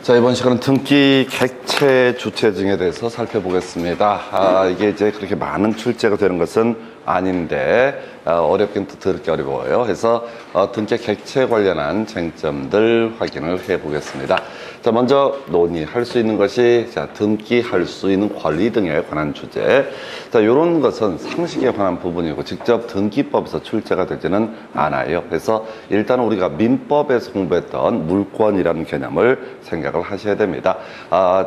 자, 이번 시간은 등기 객체 주체 등에 대해서 살펴보겠습니다. 이게 이제 그렇게 많은 출제가 되는 것은 아닌데 어렵긴 또 더럽게 어려워요. 그래서 등기 객체 관련한 쟁점들 확인을 해보겠습니다. 자, 먼저 논의할 수 있는 것이 등기할 수 있는 권리 등에 관한 주제. 자, 이런 것은 상식에 관한 부분이고 직접 등기법에서 출제가 되지는 않아요. 그래서 일단 우리가 민법에서 공부했던 물권이라는 개념을 생각을 하셔야 됩니다.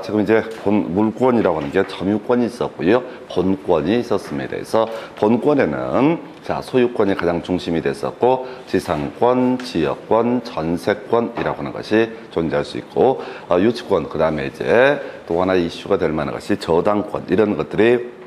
지금 이제 물권이라고 하는 게 점유권이 있었고요, 본권이 있었습니다. 그래서 본권에는 소유권이 가장 중심이 됐었고, 지상권, 지역권, 전세권이라고 하는 것이 존재할 수 있고, 유치권, 그 다음에 이제 또 하나 이슈가 될 만한 것이 저당권, 이런 것들이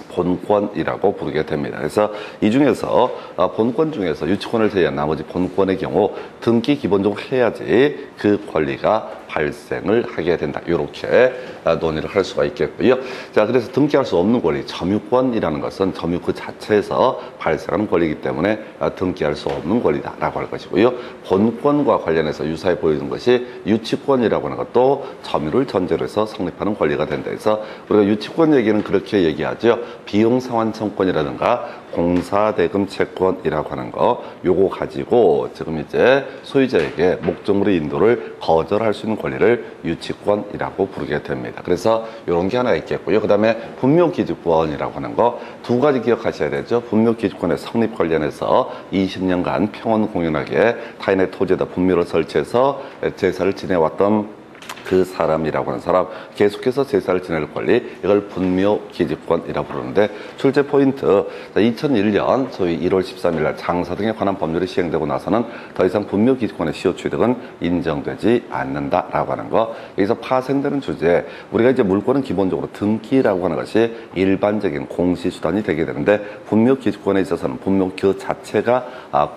본권이라고 부르게 됩니다. 그래서 이 중에서 본권 중에서 유치권을 제외한 나머지 본권의 경우 등기 기본적으로 해야지 그 권리가 발생을 하게 된다. 이렇게 논의를 할 수가 있겠고요. 자, 그래서 등기할 수 없는 권리, 점유권이라는 것은 점유 그 자체에서 발생하는 권리이기 때문에 등기할 수 없는 권리다라고 할 것이고요. 본권과 관련해서 유사해 보이는 것이 유치권이라고 하는 것도 점유를 전제로 해서 성립하는 권리가 된다. 그래서 우리가 유치권 얘기는 그렇게 얘기하죠. 비용상환청권이라든가 공사대금 채권이라고 하는 거, 요거 가지고 지금 이제 소유자에게 목적물의 인도를 거절할 수 있는 권리를 유치권이라고 부르게 됩니다. 그래서 이런 게 하나 있겠고요. 그 다음에 분묘기지권이라고 하는 거 두 가지 기억하셔야 되죠. 분묘기지권의 성립 관련해서 20년간 평온 공연하게 타인의 토지에다 분묘를 설치해서 제사를 지내왔던 그 사람이라고 하는 사람, 계속해서 제사를 지낼 권리, 이걸 분묘기지권이라고 부르는데, 출제 포인트, 2001년 소위 1월 13일 날 장사 등에 관한 법률이 시행되고 나서는 더 이상 분묘기지권의 시효 취득은 인정되지 않는다라고 하는 거. 여기서 파생되는 주제, 우리가 이제 물권은 기본적으로 등기라고 하는 것이 일반적인 공시수단이 되게 되는데, 분묘기지권에 있어서는 분묘 그 자체가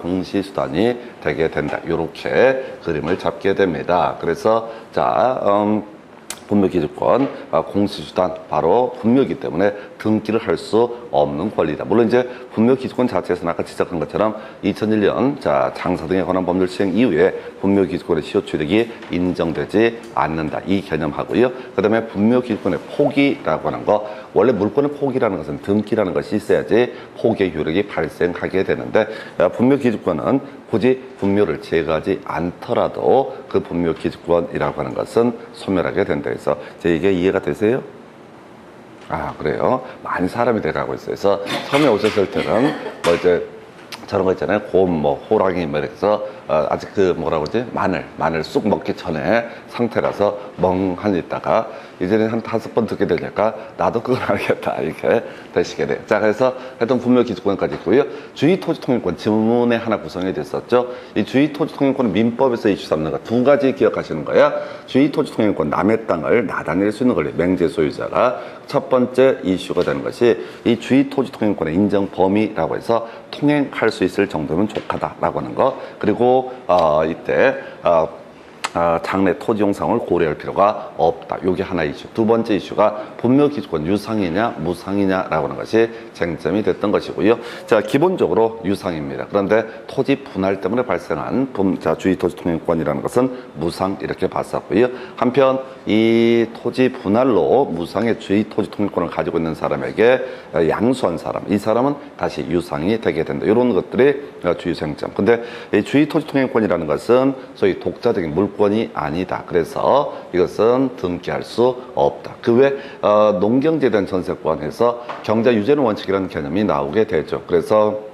공시수단이 되게 된다. 이렇게 그림을 잡게 됩니다. 그래서 분묘기지권, 공시수단, 바로 분묘이기 때문에 등기를 할 수 없는 권리다. 물론 이제 분묘기지권 자체에서는 아까 지적한 것처럼 2001년 장사 등에 관한 법률 시행 이후에 분묘기지권의 시효 취득이 인정되지 않는다. 이 개념하고요. 그 다음에 분묘기지권의 포기라고 하는 거, 원래 물권의 포기라는 것은 등기라는 것이 있어야지 포기의 효력이 발생하게 되는데, 분묘기지권은 굳이 분묘를 제거하지 않더라도 그 분묘기지권이라고 하는 것은 소멸하게 된다. 해서 이게 이해가 되세요? 그래요. 많이 사람이 돼가고 있어요. 그래서 처음에 오셨을 때는 뭐 이제 저런 거 있잖아요. 곰, 호랑이, 이렇게 해서 아직 뭐라고 그러지? 마늘 쑥 먹기 전에 상태라서 멍하니 있다가 이제는 한 5번 듣게 되니까 나도 그건 알겠다. 이렇게 되시게 돼요. 자, 그래서 하여튼 분묘기지권까지 있고요. 주의토지통행권 지문에 하나 구성이 됐었죠. 이 주의토지통행권은 민법에서 이슈 삼는 거 두 가지 기억하시는 거야. 주의토지통행권, 남의 땅을 나다닐 수 있는 권리, 맹제 소유자가 첫 번째 이슈가 되는 것이 이 주의토지통행권의 인정 범위라고 해서 통행할 수 있을 정도면 족하다라고 하는 거. 그리고 이때 장래 토지용 상황을 고려할 필요가 없다. 요게 하나 이슈. 두 번째 이슈가 분묘기지권 유상이냐 무상이냐라고 하는 것이 쟁점이 됐던 것이고요. 자, 기본적으로 유상입니다. 그런데 토지 분할 때문에 발생한 주의토지통행권이라는 것은 무상, 이렇게 봤었고요. 한편 이 토지 분할로 무상의 주의토지통행권을 가지고 있는 사람에게 양수한 사람, 이 사람은 다시 유상이 되게 된다. 이런 것들이 주의 쟁점. 근데 이 주의토지통행권이라는 것은 소위 독자적인 물권이 아니다. 그래서 이것은 등기할 수 없다. 그 외 농경지에 대한 전세권에서 경자유제는 원칙이라는 개념이 나오게 되죠. 그래서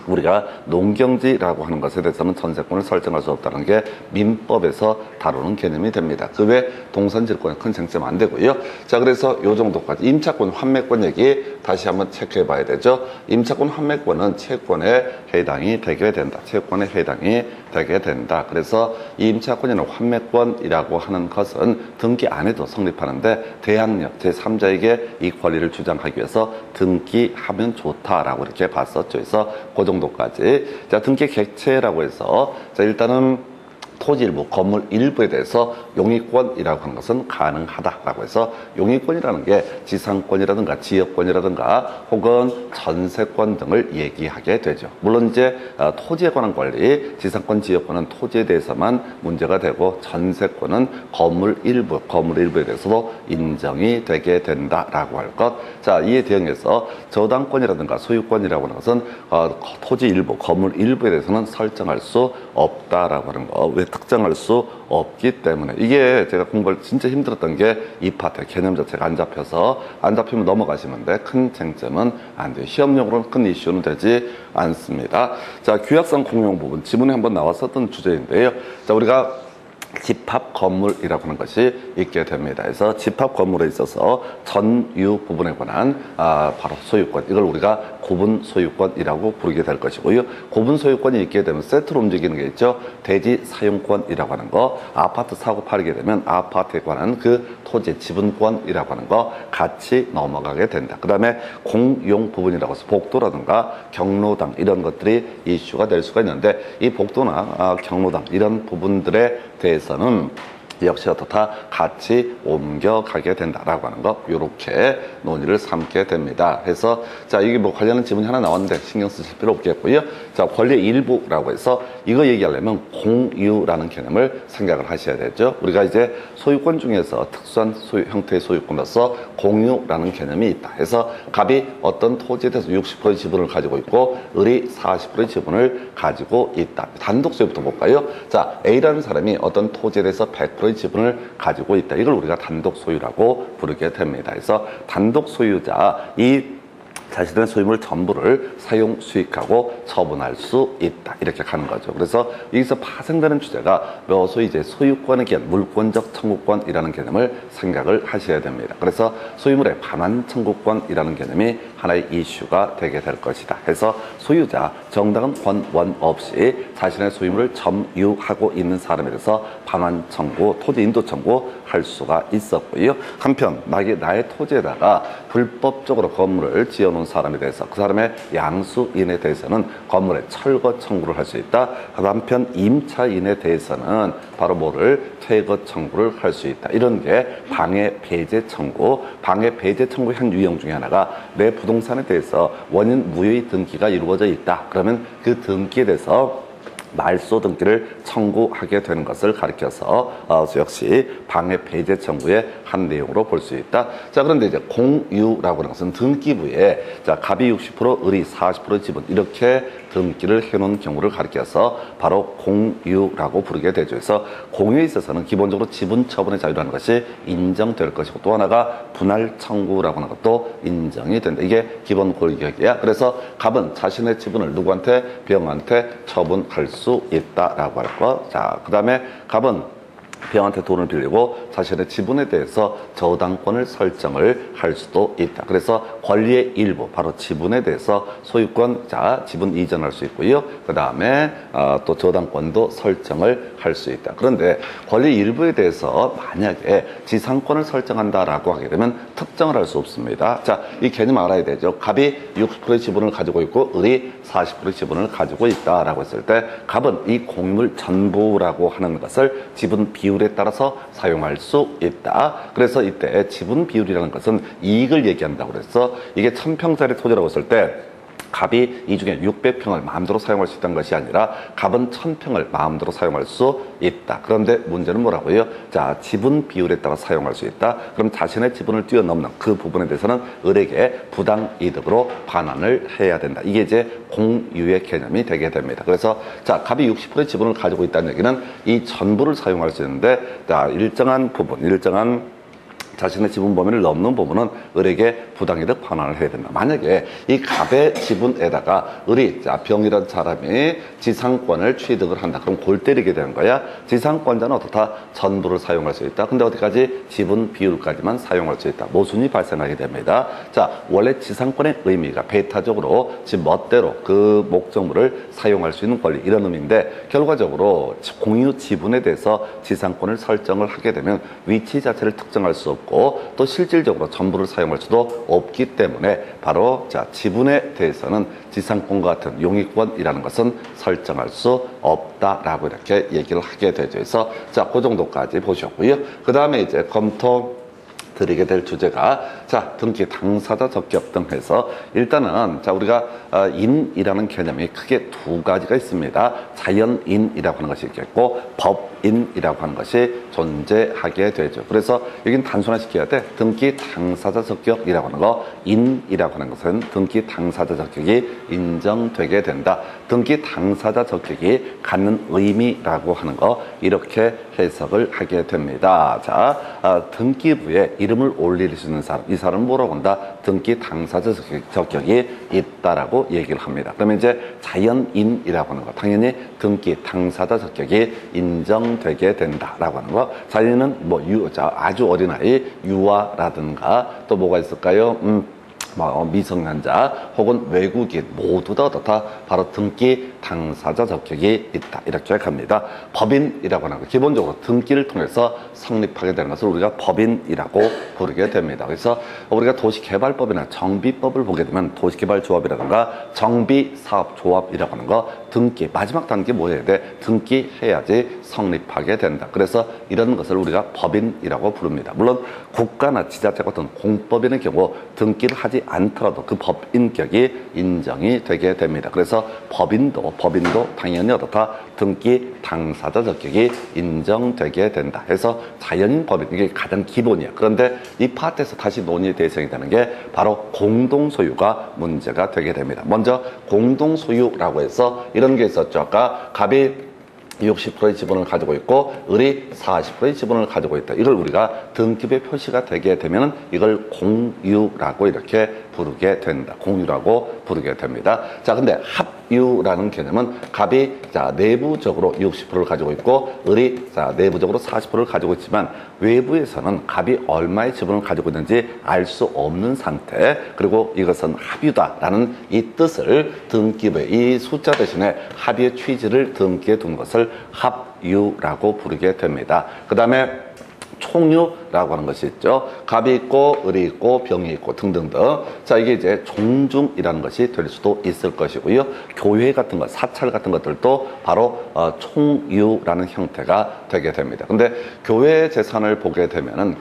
우리가 농경지라고 하는 것에 대해서는 전세권을 설정할 수 없다는 게 민법에서 다루는 개념이 됩니다. 그 외 동산질권은 큰 쟁점 안 되고요. 자, 그래서 요 정도까지. 임차권, 환매권 얘기 다시 한번 체크해 봐야 되죠. 임차권, 환매권은 채권에 해당이 되게 된다. 채권에 해당이 되게 된다. 그래서 이 임차권이나 환매권이라고 하는 것은 등기 안 해도 성립하는데 대항력, 제3자에게 이 권리를 주장하기 위해서 등기하면 좋다라고 이렇게 봤었죠. 그래서 그 정도까지. 자, 등기 객체라고 해서 일단은 토지 일부, 건물 일부에 대해서 용익권이라고 하는 것은 가능하다라고 해서 용익권이라는 게 지상권이라든가 지역권이라든가 혹은 전세권 등을 얘기하게 되죠. 물론 이제 토지에 관한 권리, 지상권, 지역권은 토지에 대해서만 문제가 되고 전세권은 건물 일부에 대해서도 인정이 되게 된다라고 할 것. 자, 이에 대응해서 저당권이라든가 소유권이라고 하는 것은 토지 일부, 건물 일부에 대해서는 설정할 수 없다라고 하는 거. 왜 특정할 수 없기 때문에. 이게 제가 공부를 진짜 힘들었던 게 이 파트 개념 자체가 안 잡혀서 안 잡히면 넘어가시면 돼. 큰 쟁점은 안 돼요. 시험용으로는 큰 이슈는 되지 않습니다. 자, 규약상 공용 부분 지문에 한번 나왔었던 주제인데요. 자, 우리가 집합 건물이라고 하는 것이 있게 됩니다. 그래서 집합 건물에 있어서 전유 부분에 관한 바로 소유권, 이걸 우리가 구분 소유권이라고 부르게 될 것이고요. 구분 소유권이 있게 되면 세트로 움직이는 게 있죠. 대지 사용권이라고 하는 거, 아파트 사고 팔게 되면 아파트에 관한 그 토지 지분권이라고 하는 거 같이 넘어가게 된다. 그 다음에 공용 부분이라고 해서 복도라든가 경로당 이런 것들이 이슈가 될 수가 있는데, 이 복도나 경로당 이런 부분들에 대해서는 역시 어떻다 같이 옮겨가게 된다라고 하는 거, 이렇게 논의를 삼게 됩니다. 해서 자, 이게 뭐 관련한 지문이 하나 나왔는데 신경 쓰실 필요 없겠고요. 자, 권리의 일부라고 해서 이거 얘기하려면 공유라는 개념을 생각을 하셔야 되죠. 우리가 이제 소유권 중에서 특수한 형태의 소유권으로서 공유라는 개념이 있다. 해서 갑이 어떤 토지에 대해서 60%의 지분을 가지고 있고 을이 40%의 지분을 가지고 있다. 단독 소유부터 볼까요? 자, A라는 사람이 어떤 토지에 대해서 100%의 지분을 가지고 있다. 이걸 우리가 단독 소유라고 부르게 됩니다. 그래서 단독 소유자, 이 자신의 소유물 전부를 사용, 수익하고 처분할 수 있다. 이렇게 가는 거죠. 그래서 여기서 파생되는 주제가 소위 이제 소유권의 개념, 물권적 청구권이라는 개념을 생각을 하셔야 됩니다. 그래서 소유물의 반환 청구권이라는 개념이 하나의 이슈가 되게 될 것이다. 해서 소유자, 정당한 원 없이 자신의 소유물을 점유하고 있는 사람에 대해서 반환 청구, 토지 인도 청구 할 수가 있었고요. 한편 나의 토지에다가 불법적으로 건물을 지어놓은 사람에 대해서, 그 사람의 양수인에 대해서는 건물의 철거 청구를 할 수 있다. 한편 임차인에 대해서는 바로 뭐를 퇴거 청구를 할 수 있다. 이런 게 방해 배제 청구. 방해 배제 청구의 한 유형 중에 하나가 내 부동산에 대해서 원인 무효의 등기가 이루어져 있다. 그러면 그 등기에 대해서 말소 등기를 청구하게 되는 것을 가리켜서 역시 방해 배제 청구의 한 내용으로 볼 수 있다. 자, 그런데 이제 공유라고 하는 것은 등기부에 자, 갑이 60%, 을이 40% 지분 이렇게 등기를 해놓은 경우를 가리켜서 바로 공유라고 부르게 되죠. 그래서 공유에 있어서는 기본적으로 지분 처분의 자유라는 것이 인정될 것이고, 또 하나가 분할 청구라고 하는 것도 인정이 된다. 이게 기본 권리격이야. 그래서 갑은 자신의 지분을 누구한테? 병한테 처분할 수 있다라고 할 것. 자, 그 다음에 갑은 병한테 돈을 빌리고 자신의 지분에 대해서 저당권을 설정을 할 수도 있다. 그래서 권리의 일부, 바로 지분에 대해서 소유권, 자, 지분 이전할 수 있고요. 그 다음에 또 저당권도 설정을 할 수 있다. 그런데 권리 일부에 대해서 만약에 지상권을 설정한다라고 하게 되면 특정을 할 수 없습니다. 자, 이 개념 알아야 되죠. 갑이 60%의 지분을 가지고 있고 을이 40%의 지분을 가지고 있다라고 했을 때 갑은 이 공유물 전부라고 하는 것을 지분 비율에 따라서 사용할 수 있다. 그래서 이때 지분 비율이라는 것은 이익을 얘기한다고 그래서 이게 1000평짜리 토지라고 했을 때 갑이 이 중에 600평을 마음대로 사용할 수 있다는 것이 아니라 갑은 1000평을 마음대로 사용할 수 있다. 그런데 문제는 뭐라고요? 자, 지분 비율에 따라 사용할 수 있다. 그럼 자신의 지분을 뛰어넘는 그 부분에 대해서는 을에게 부당이득으로 반환을 해야 된다. 이게 이제 공유의 개념이 되게 됩니다. 그래서 자, 갑이 60%의 지분을 가지고 있다는 얘기는 이 전부를 사용할 수 있는데, 자, 일정한 부분, 일정한 자신의 지분 범위를 넘는 부분은 을에게 부당이득 반환을 해야 된다. 만약에 이 갑의 지분에다가 을이, 자, 병이라는 사람이 지상권을 취득을 한다. 그럼 골 때리게 되는 거야. 지상권자는 어떻다? 전부를 사용할 수 있다. 근데 어디까지? 지분 비율까지만 사용할 수 있다. 모순이 발생하게 됩니다. 자, 원래 지상권의 의미가 배타적으로 지 멋대로 그 목적물을 사용할 수 있는 권리, 이런 의미인데, 결과적으로 공유 지분에 대해서 지상권을 설정을 하게 되면 위치 자체를 특정할 수 없고 있고 또 실질적으로 전부를 사용할 수도 없기 때문에 바로 자 지분에 대해서는 지상권과 같은 용익권이라는 것은 설정할 수 없다라고 이렇게 얘기를 하게 되죠. 그래서 자, 그 정도까지 보셨고요. 그 다음에 이제 검토 드리게 될 주제가 자 등기 당사자 적격 등 해서 일단은 자 우리가 인이라는 개념이 크게 두 가지가 있습니다. 자연인이라고 하는 것이 있겠고 법인이라고 하는 것이 존재하게 되죠. 그래서 여긴 단순화시켜야 돼. 등기 당사자 적격이라고 하는 거 인이라고 하는 것은 등기 당사자 적격이 인정되게 된다. 등기 당사자 적격이 갖는 의미라고 하는 거 이렇게 해석을 하게 됩니다. 자 등기부에 이름을 올릴 수 있는 사람, 이 사람은 뭐라고 한다? 등기 당사자 적격이 있다라고 얘기를 합니다. 그러면 이제 자연인이라고 하는 거, 당연히 등기 당사자 적격이 인정되게 된다라고 하는 거. 자연인은 뭐 아주 어린아이, 유아라든가 또 뭐가 있을까요? 미성년자 혹은 외국인 모두 다 어떻다? 바로 등기 당사자 적격이 있다. 이렇게 합니다. 법인이라고 하는 거 기본적으로 등기를 통해서 성립하게 되는 것을 우리가 법인이라고 부르게 됩니다. 그래서 우리가 도시개발법이나 정비법을 보게 되면 도시개발조합이라든가 정비사업조합이라고 하는 거 등기 마지막 단계 뭐 해야 돼? 등기해야지 성립하게 된다. 그래서 이런 것을 우리가 법인이라고 부릅니다. 물론 국가나 지자체 같은 공법인의 경우 등기를 하지 않더라도 그 법인격이 인정이 되게 됩니다. 그래서 법인도 당연히 어떻다? 등기 당사자 적격이 인정되게 된다. 해서 자연인 법인 이게 가장 기본이야. 그런데 이 파트에서 다시 논의 대상이 되는 게 바로 공동소유가 문제가 되게 됩니다. 먼저 공동소유라고 해서 이런 게 있었죠. 아까 갑이 60%의 지분을 가지고 있고 을이 40%의 지분을 가지고 있다. 이걸 우리가 등기부에 표시가 되게 되면 이걸 공유라고 이렇게 부르게 된다. 공유라고 부르게 됩니다. 자, 근데 합유라는 개념은 갑이 자 내부적으로 60%를 가지고 있고 을이 자 내부적으로 40%를 가지고 있지만 외부에서는 갑이 얼마의 지분을 가지고 있는지 알 수 없는 상태. 그리고 이것은 합유다라는 이 뜻을 등기부에 이 숫자 대신에 합의의 취지를 등기에 둔 것을 합유라고 부르게 됩니다. 그 다음에 총유라고 하는 것이 있죠. 갑이 있고 을이 있고 병이 있고 등등등. 자, 이게 이제 종중이라는 것이 될 수도 있을 것이고요. 교회 같은 것, 사찰 같은 것들도 바로 총유라는 형태가 되게 됩니다. 근데 교회 재산을 보게 되면은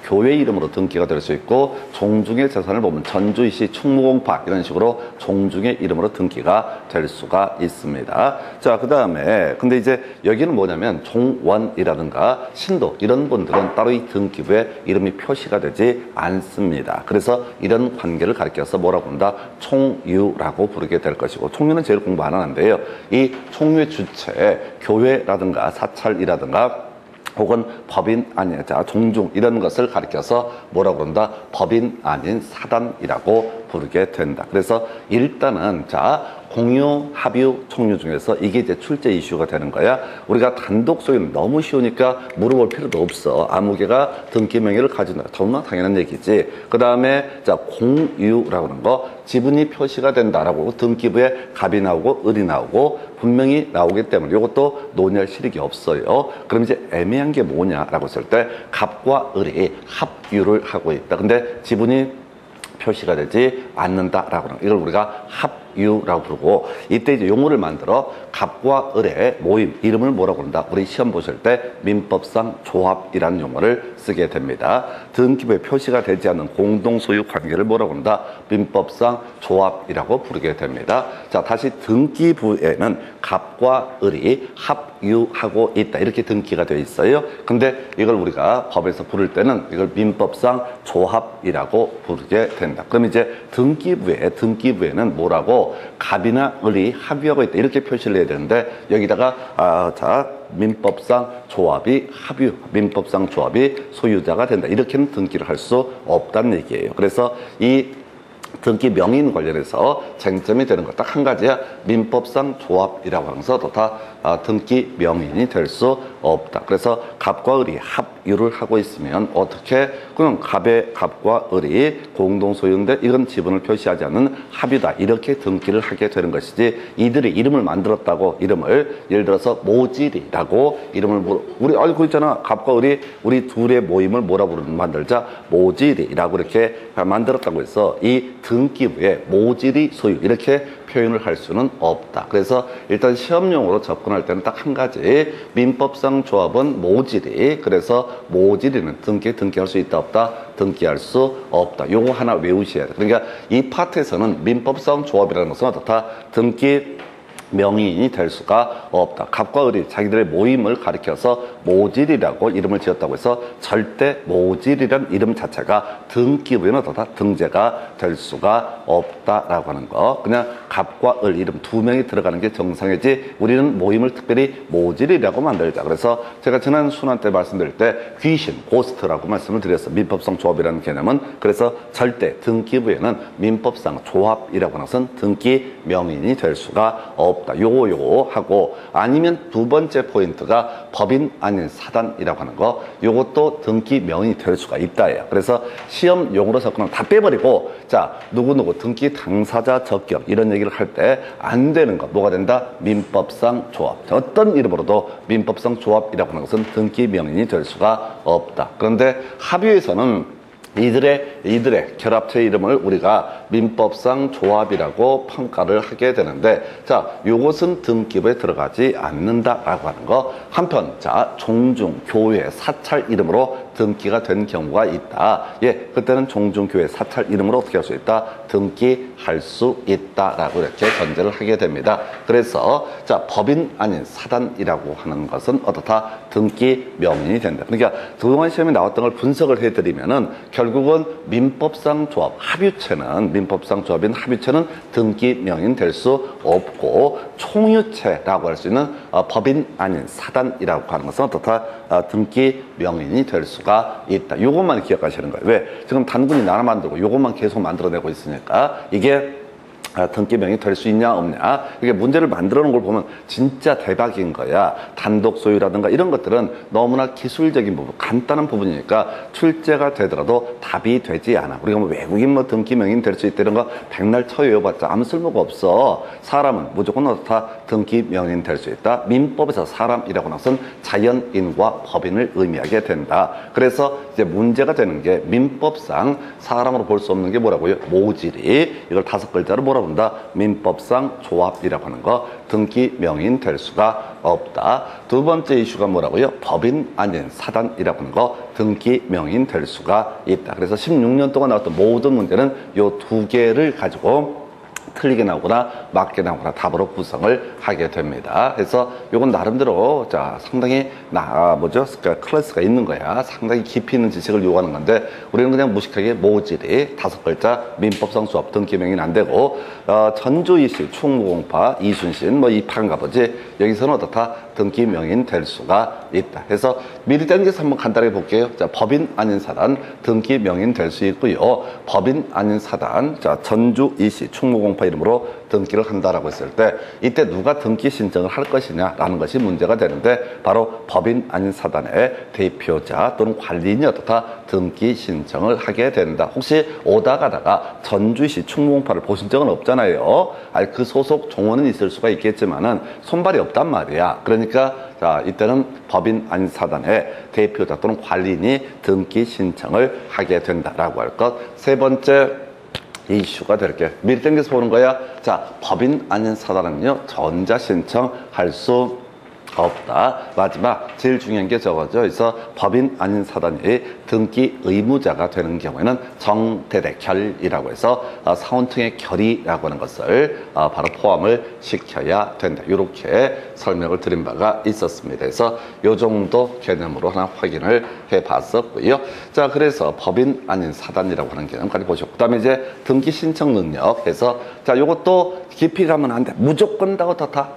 교회 이름으로 등기가 될 수 있고 종중의 재산을 보면 전주시 충무공파 이런 식으로 종중의 이름으로 등기가 될 수가 있습니다. 자, 그 다음에 근데 이제 여기는 뭐냐면 종원이라든가 신도 이런 분들은 따로 이 등기부에 이름이 표시가 되지 않습니다. 그래서 이런 관계를 가리켜서 뭐라고 한다? 총유라고 부르게 될 것이고 총유는 제일 공부 안 하는데요. 이 총유의 주체 교회라든가 사찰이라든가 혹은 법인 아닌 자 종중 이런 것을 가리켜서 뭐라고 그런다? 법인 아닌 사단이라고 부르게 된다. 그래서 일단은 자 공유, 합유, 총유 중에서 이게 이제 출제 이슈가 되는 거야. 우리가 단독 소유는 너무 쉬우니까 물어볼 필요도 없어. 아무 개가 등기 명의를 가진다. 정말 당연한 얘기지. 그 다음에 자 공유라고 하는 거 지분이 표시가 된다라고 등기부에 갑이 나오고 을이 나오고 분명히 나오기 때문에 이것도 논의할 실익이 없어요. 그럼 이제 애매한 게 뭐냐라고 했을 때 갑과 을이 합유를 하고 있다. 근데 지분이 표시가 되지 않는다라고 하는 이걸 우리가 합유라고 부르고 이때 이제 용어를 만들어 갑과 을의 모임 이름을 뭐라고 한다? 우리 시험 보실 때 민법상 조합이라는 용어를 쓰게 됩니다. 등기부에 표시가 되지 않는 공동소유 관계를 뭐라고 한다? 민법상 조합이라고 부르게 됩니다. 자, 다시 등기부에는 갑과 을이 합유하고 있다. 이렇게 등기가 되어 있어요. 근데 이걸 우리가 법에서 부를 때는 이걸 민법상 조합이라고 부르게 된다. 그럼 이제 등기부에는 뭐라고? 갑이나 을이 합유하고 있다. 이렇게 표시를 해야 되는데 여기다가 자 민법상 조합이 합유, 민법상 조합이 소유자가 된다. 이렇게는 등기를 할 수 없다는 얘기예요. 그래서 이 등기 명인 관련해서 쟁점이 되는 것 딱 한 가지야. 민법상 조합이라고 하면서 다 등기 명인이 될 수 없다. 그래서 갑과 을이 합유를 하고 있으면 어떻게 그럼 갑의 갑과 을이 공동 소유인데 이건 지분을 표시하지 않는 합유다. 이렇게 등기를 하게 되는 것이지 이들이 이름을 만들었다고 이름을 예를 들어서 모질이라고 이름을 우리 알고 있잖아. 갑과 을이 우리 둘의 모임을 뭐라 부르는 만들자 모질이라고 이렇게 만들었다고 해서 이 등기부에 모질이 소유 이렇게 표현을 할 수는 없다. 그래서 일단 시험용으로 접근할 때는 딱 한 가지 민법상 조합은 모질이 그래서 모질이는 등기할 수 있다 없다 등기할 수 없다. 요거 하나 외우셔야 돼. 그러니까 이 파트에서는 민법상 조합이라는 것은 어떻다 등기 명의인이 될 수가 없다. 갑과 을이 자기들의 모임을 가리켜서 모질이라고 이름을 지었다고 해서 절대 모질이란 이름 자체가 등기부에는 어떻다? 등재가 될 수가 없다라고 하는 거. 그냥 갑과 을 이름 두 명이 들어가는 게 정상이지 우리는 모임을 특별히 모질이라고 만들자. 그래서 제가 지난 순환 때 말씀드릴 때 귀신, 고스트라고 말씀을 드렸어요. 민법상 조합이라는 개념은. 그래서 절대 등기부에는 민법상 조합이라고 하는 것은 등기 명의인이 될 수가 없다. 요거 하고 아니면 두 번째 포인트가 법인 아닌 사단이라고 하는 거 요것도 등기 명의인이 될 수가 있다예요. 그래서 시험 용어로 접근하면 다 빼버리고 자 누구누구 등기 당사자 적격 이런 얘기를 할 때 안 되는 거 뭐가 된다? 민법상 조합. 어떤 이름으로도 민법상 조합이라고 하는 것은 등기 명의인이 될 수가 없다. 그런데 합의에서는 이들의 결합체 이름을 우리가 민법상 조합이라고 평가를 하게 되는데 자 요것은 등기부에 들어가지 않는다라고 하는 거. 한편 자 종중 교회 사찰 이름으로 등기가 된 경우가 있다. 예, 그때는 종중 교회 사찰 이름으로 어떻게 할 수 있다? 등기할 수 있다라고 이렇게 전제를 하게 됩니다. 그래서 자 법인 아닌 사단이라고 하는 것은 어떻다? 등기 명의인이 된다. 그러니까 그동안 시험에 나왔던 걸 분석을 해드리면은 결국은 민법상 조합, 민법상 조합인 합유체는 등기 명의인 될 수 없고 총유체라고 할 수 있는 법인 아닌 사단이라고 하는 것은 어떻다? 등기 명의인이 될 수가 있다. 요것만 기억하시는 거예요. 왜? 지금 단군이 나라 만들고 요것만 계속 만들어내고 있으니까 이게 등기 명의 될 수 있냐 없냐 이게 문제를 만들어 놓은 걸 보면 진짜 대박인 거야. 단독 소유라든가 이런 것들은 너무나 기술적인 부분 간단한 부분이니까 출제가 되더라도 답이 되지 않아. 우리가 뭐 외국인 뭐 등기 명의인 될 수 있다 이런 거 백날 쳐외워봤자 아무 쓸모가 없어. 사람은 무조건 어떻다? 등기 명의인 될 수 있다. 민법에서 사람이라고 하는 것은 자연인과 법인을 의미하게 된다. 그래서 이제 문제가 되는 게 민법상 사람으로 볼 수 없는 게 뭐라고요? 모질이 이걸 5글자로 뭐라고 본다? 민법상 조합이라고 하는 거 등기 명의인 될 수가 없다. 두 번째 이슈가 뭐라고요? 법인 아닌 사단이라고 하는 거 등기 명의인 될 수가 있다. 그래서 16년 동안 나왔던 모든 문제는 요 두 개를 가지고 틀리게 나오거나 맞게 나오거나 답으로 구성을 하게 됩니다. 그래서 요건 나름대로 자 상당히 클래스가 있는 거야. 상당히 깊이 있는 지식을 요구하는 건데 우리는 그냥 무식하게 모질이 5글자 민법상 조합 등기 명의는 안 되고 전주이시 충무공파 이순신 뭐 이파인가 보지 여기서는 어떻다? 등기 명의인 될 수가 있다. 그래서 미리 땡겨서 한번 간단하게 볼게요. 자 법인 아닌 사단 등기 명의인 될 수 있고요. 법인 아닌 사단 자 전주이시 충무공파 이름으로 등기를 한다라고 했을 때 이때 누가 등기 신청을 할 것이냐라는 것이 문제가 되는데 바로 법인 아닌 사단의 대표자 또는 관리인이 어떻다? 등기 신청을 하게 된다. 혹시 오다 가다가 전주시 충무공파를 보신 적은 없잖아요. 그 소속 종원은 있을 수가 있겠지만은 손발이 없단 말이야. 그러니까 자 이때는 법인 아닌 사단의 대표자 또는 관리인이 등기 신청을 하게 된다라고 할 것. 세 번째 이슈가 될게 미리 땡겨서 보는 거야. 자 법인 아닌 사단은요 전자신청할 수 없다. 마지막 제일 중요한 게 저거죠. 그래서 법인 아닌 사단이 등기 의무자가 되는 경우에는 정대대결이라고 해서 사원청의 결의라고 하는 것을 바로 포함을 시켜야 된다. 이렇게 설명을 드린 바가 있었습니다. 그래서 이 정도 개념으로 하나 확인을 해봤었고요. 자 그래서 법인 아닌 사단이라고 하는 개념까지 보셨고 그다음에 이제 등기 신청 능력 해서 자 요것도 깊이 가면 안 돼. 무조건 다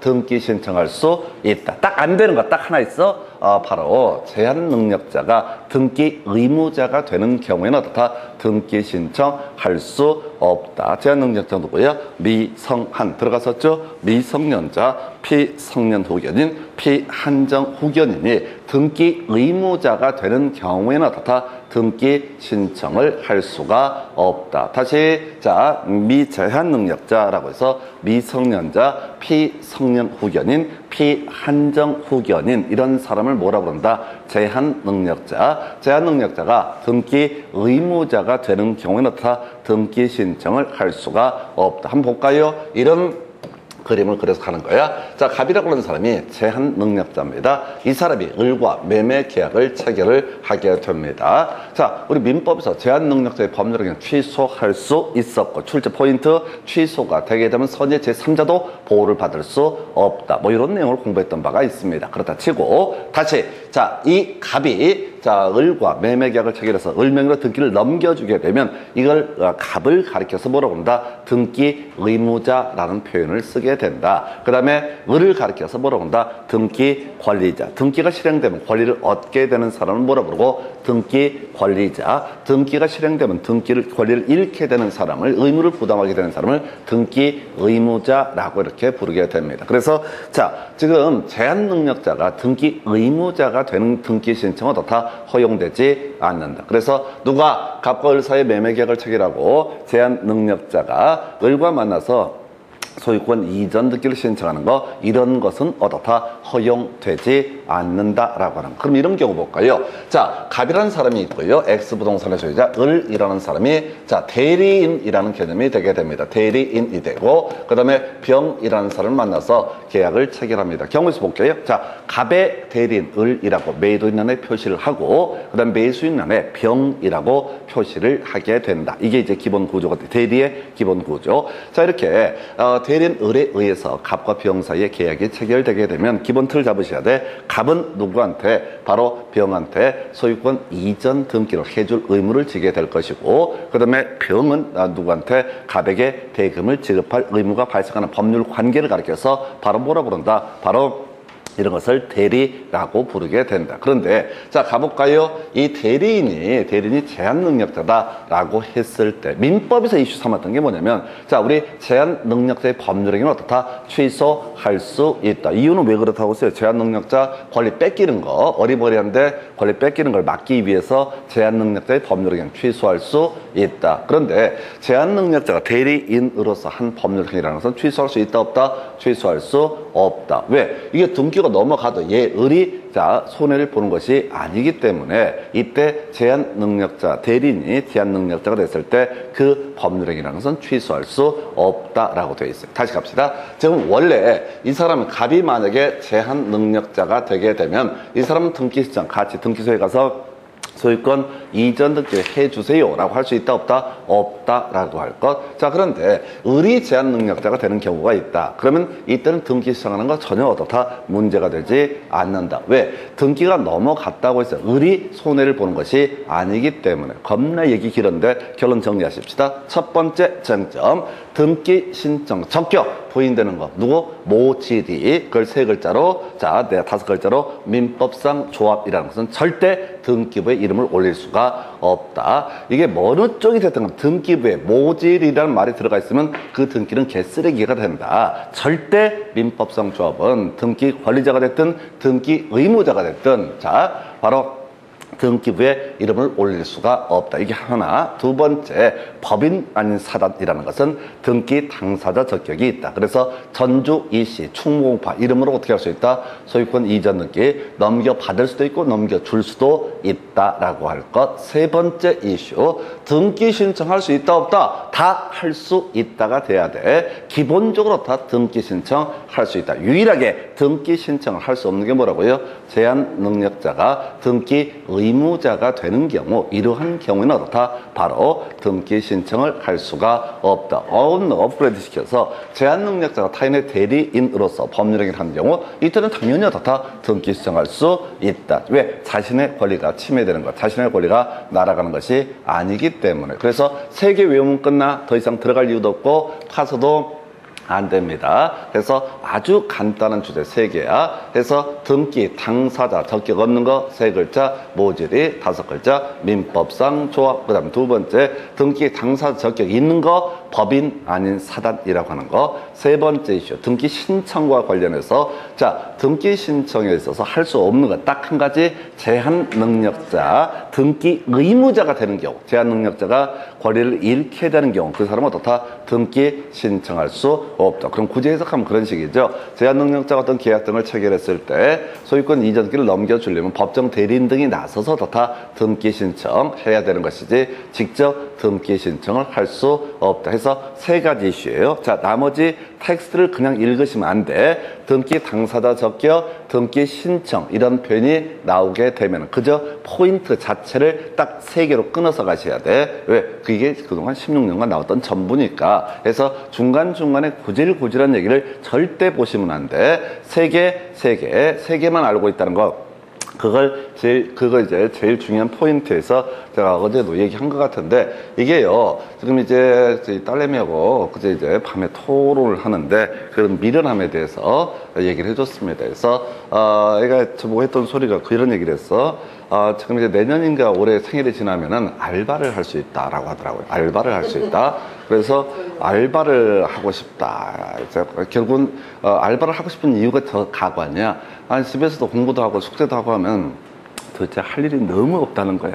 등기 신청할 수 있다. 딱 안 되는 거 딱 하나 있어. 바로 제한 능력자가 등기 의무자가 되는 경우에는 어떻다? 등기 신청할 수 없다. 제한 능력자 누구야? 미성한 들어갔었죠? 미성년자, 피성년 후견인, 피한정 후견인이 등기 의무자가 되는 경우에는 어떻다? 등기 신청을 할 수가 없다. 다시 자 미제한 능력자라고 해서 미성년자, 피성년 후견인, 피한정 후견인 이런 사람을 뭐라 부른다? 제한 능력자. 제한 능력자가 등기 의무자가 되는 경우에는 어떻다? 등기 신청을 할 수가 없다. 한번 볼까요? 이런 그림을 그려서 가는 거야. 자, 갑이라고 하는 사람이 제한 능력자입니다. 이 사람이 을과 매매 계약을 체결을 하게 됩니다. 자, 우리 민법에서 제한 능력자의 법률행위는 취소할 수 있었고, 출제 포인트 취소가 되게 되면 선의 제3자도 보호를 받을 수 없다. 뭐 이런 내용을 공부했던 바가 있습니다. 그렇다 치고 다시 자, 이 갑이 자, 을과 매매 계약을 체결해서 을명의로 등기를 넘겨주게 되면 이걸 갑을 가리켜서 뭐라고 한다? 등기 의무자라는 표현을 쓰게 된다. 그 다음에 을을 가리켜서 뭐라고 한다? 등기 관리자. 등기가 실행되면 권리를 얻게 되는 사람을 뭐라고 부르고? 등기 관리자. 등기가 실행되면 권리를 잃게 되는 사람을, 의무를 부담하게 되는 사람을 등기 의무자라고 이렇게 부르게 됩니다. 그래서 자, 지금 제한 능력자가 등기 의무자가 되는 등기 신청은 어떻다? 허용되지 않는다. 그래서 누가 갑과 을 사이에 매매 계약을 체결하고 제한 능력자가 을과 만나서 소유권 이전 등기를 신청하는 거, 이런 것은 어떻다? 허용되지 않는다라고 하는 거. 그럼 이런 경우 볼까요? 자, 갑이라는 사람이 있고요. X부동산의 소유자 을이라는 사람이 자, 대리인이라는 개념이 되게 됩니다. 대리인이 되고, 그 다음에 병이라는 사람을 만나서 계약을 체결합니다. 경우에서 볼게요. 자, 갑의 대리인 을이라고 매도인란에 표시를 하고, 그 다음 매수인란에 병이라고 표시를 하게 된다. 이게 이제 기본 구조가 돼. 대리의 기본 구조. 자, 이렇게 대리인 을에 의해서 갑과 병 사이에 계약이 체결되게 되면 기본 틀 잡으셔야 돼. 갑은 누구한테? 바로 병한테 소유권 이전 등기를 해줄 의무를 지게 될 것이고, 그 다음에 병은 누구한테? 갑에게 대금을 지급할 의무가 발생하는 법률 관계를 가리켜서 바로 뭐라 부른다? 바로 이런 것을 대리라고 부르게 된다. 그런데 자, 가볼까요? 이 대리인이 제한 능력자다라고 했을 때 민법에서 이슈 삼았던 게 뭐냐면, 자, 우리 제한 능력자의 법률행위는 어떻다? 취소할 수 있다. 이유는 왜 그렇다고 했어요? 제한 능력자 권리 뺏기는 거, 어리버리한데 권리 뺏기는 걸 막기 위해서 제한 능력자의 법률행위는 취소할 수 있다. 그런데 제한 능력자가 대리인으로서 한 법률행위라는 것은 취소할 수 있다, 없다? 취소할 수 없다. 왜? 이게 등기가 넘어가도 얘 을이 자, 손해를 보는 것이 아니기 때문에 이때 제한 능력자, 대리인이 제한 능력자가 됐을 때 그 법률행위라는 것은 취소할 수 없다라고 되어 있어요. 다시 갑시다. 지금 원래 이 사람은 갑이 만약에 제한 능력자가 되게 되면 이 사람은 등기시장 같이 등기소에 가서 소유권 이전 등기를 해주세요 라고 할 수 있다, 없다? 없다라고 할 것. 자, 그런데 을이 제한 능력자가 되는 경우가 있다. 그러면 이때는 등기 시작하는 거 전혀 어떻다? 문제가 되지 않는다. 왜? 등기가 넘어갔다고 해서 을이 손해를 보는 것이 아니기 때문에. 겁나 얘기 길은데 결론 정리하십시다. 첫 번째 쟁점, 등기 신청 적격 부인되는 거. 누구? 모질이. 그걸 세 글자로, 자, 네, 다섯 글자로 민법상 조합이라는 것은 절대 등기부에 이름을 올릴 수가 없다. 이게 어느 쪽이 됐든 간 등기부에 모질이라는 말이 들어가 있으면 그 등기는 개쓰레기가 된다. 절대 민법상 조합은 등기 관리자가 됐든 등기 의무자가 됐든 자, 바로 등기부에 이름을 올릴 수가 없다. 이게 하나. 두 번째, 법인 아닌 사단이라는 것은 등기 당사자 적격이 있다. 그래서 전주 이씨, 충무공파 이름으로 어떻게 할 수 있다? 소유권 이전 등기 넘겨받을 수도 있고 넘겨줄 수도 있다라고 할 것. 세 번째 이슈, 등기 신청할 수 있다, 없다? 다 할 수 있다가 돼야 돼. 기본적으로 다 등기 신청할 수 있다. 유일하게 등기 신청을 할 수 없는 게 뭐라고요? 제한 능력자가 등기 의무자가 되는 경우, 이러한 경우에는 어떻다? 바로 등기 신청을 할 수가 없다. 업그레이드 시켜서 제한 능력자가 타인의 대리인으로서 법률행위를 하는 경우, 이때는 당연히 어떻다? 등기 신청할 수 있다. 왜? 자신의 권리가 침해되는 것, 자신의 권리가 날아가는 것이 아니기 때문에. 그래서 세 개 외우면 끝나. 더 이상 들어갈 이유도 없고, 파서도 안 됩니다. 그래서 아주 간단한 주제 3개야. 그래서 등기, 당사자, 적격 없는 거 3글자, 모질이 5글자, 민법상 조합. 그 다음 2번째, 등기, 당사자, 적격 있는 거, 법인 아닌 사단이라고 하는 거. 3번째 이슈, 등기 신청과 관련해서 자, 등기 신청에 있어서 할 수 없는 거 딱 한 가지, 제한 능력자, 등기 의무자가 되는 경우, 제한 능력자가 권리를 잃게 되는 경우 그 사람은 어떻다? 등기 신청할 수 없다. 그럼 구제 해석하면 그런 식이죠. 제한 능력자가 어떤 계약 등을 체결했을 때 소유권 이전기를 넘겨주려면 법정 대리인 등이 나서서 어떻다? 등기 신청해야 되는 것이지 직접 등기 신청을 할 수 없다. 해서 3가지 이슈예요. 자, 나머지 텍스트를 그냥 읽으시면 안 돼. 등기 당사자 적격, 등기 신청 이런 표현이 나오게 되면 그저 포인트 자체를 딱 3개로 끊어서 가셔야 돼. 왜? 그게 그동안 16년간 나왔던 전부니까. 그래서 중간중간에 구질구질한 얘기를 절대 보시면 안 돼. 3개만 알고 있다는 거. 그거 이제 제일 중요한 포인트에서 제가 어제도 얘기한 것 같은데, 이게요, 지금 이제 저희 딸내미하고 그제 이제 밤에 토론을 하는데, 그런 미련함에 대해서 얘기를 해줬습니다. 그래서, 애가 저보고 했던 소리가 그런 얘기를 했어. 지금 이제 내년인가 올해 생일이 지나면은 알바를 할 수 있다라고 하더라고요. 알바를 할 수 있다. 그래서 알바를 하고 싶다. 결국은 알바를 하고 싶은 이유가 더 가관이야. 아니, 집에서도 공부도 하고 숙제도 하고 하면 도대체 할 일이 너무 없다는 거야.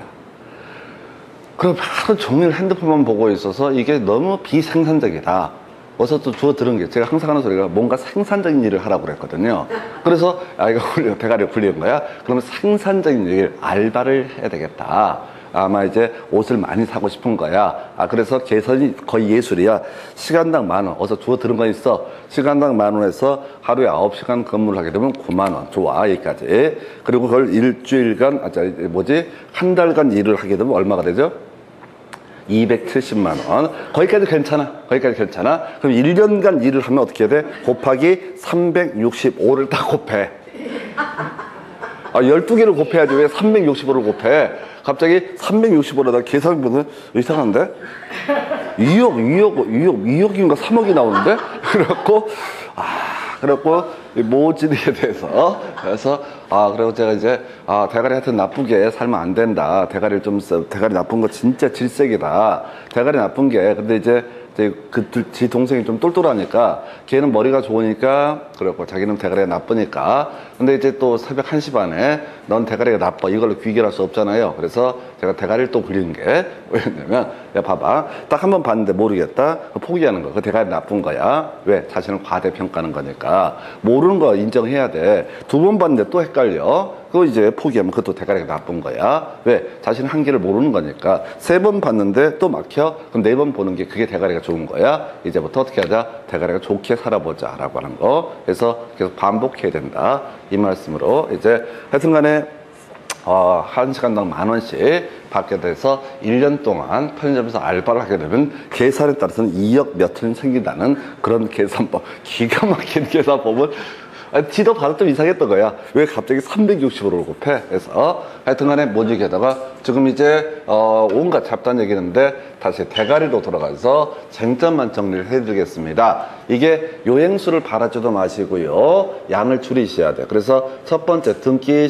그럼 하루 종일 핸드폰만 보고 있어서 이게 너무 비생산적이다. 어서 또 주워 들은 게, 제가 항상 하는 소리가 뭔가 생산적인 일을 하라고 그랬거든요. 그래서 아이가 대가리가 굴리는 거야. 그러면 생산적인 일, 알바를 해야 되겠다. 아마 이제 옷을 많이 사고 싶은 거야. 그래서 계산이 거의 예술이야. 시간당 10,000원. 어서 주워 들은 거 있어. 시간당 10,000원에서 하루에 9시간 근무를 하게 되면 90,000원. 좋아. 여기까지. 그리고 그걸 일주일간, 한 달간 일을 하게 되면 얼마가 되죠? 270,000원. 거기까지 괜찮아. 거기까지 괜찮아. 그럼 1년간 일을 하면 어떻게 해야 돼? 곱하기 365를 딱 곱해. 12개를 곱해야지. 왜 365를 곱해? 갑자기 365로다 계산해보면 이상한데? 2억인가 3억이 나오는데? 그래갖고, 모질이에 대해서. 그래서, 그리고 제가 이제, 대가리 하여튼 나쁘게 살면 안 된다. 대가리 나쁜 거 진짜 질색이다. 대가리 나쁜 게, 근데 이제, 지 동생이 좀 똘똘하니까 걔는 머리가 좋으니까 그렇고 자기는 대가리가 나쁘니까. 근데 이제 또 새벽 1시 반에 넌 대가리가 나빠 이걸로 귀결할 수 없잖아요. 그래서 제가 대가리를 또 굴리는 게 왜냐면, 야 봐봐, 딱 한 번 봤는데 모르겠다 포기하는 거. 그 대가리 나쁜 거야. 왜? 자신을 과대평가하는 거니까. 모르는 거 인정해야 돼. 2번 봤는데 또 헷갈려. 그거 이제 포기하면 그것도 대가리가 나쁜 거야. 왜? 자신의 한계를 모르는 거니까. 3번 봤는데 또 막혀? 그럼 4번 보는 게 그게 대가리가 좋은 거야. 이제부터 어떻게 하자? 대가리가 좋게 살아보자 라고 하는 거. 그래서 계속 반복해야 된다. 이 말씀으로 이제 하여튼 간에 1시간당 10,000원씩 받게 돼서 1년 동안 편의점에서 알바를 하게 되면 계산에 따라서는 2억 몇 원 생긴다는 그런 계산법. 기가 막힌 계산법을 지도 봐도 좀 이상했던 거야. 왜 갑자기 365를 곱해? 그래서 하여튼 간에 모직에다가 지금 이제 온갖 잡다한 얘기 있는데 다시 대가리로 돌아가서 쟁점만 정리를 해드리겠습니다. 이게 요행수를 바라지도 마시고요. 양을 줄이셔야 돼요. 그래서 첫 번째, 등기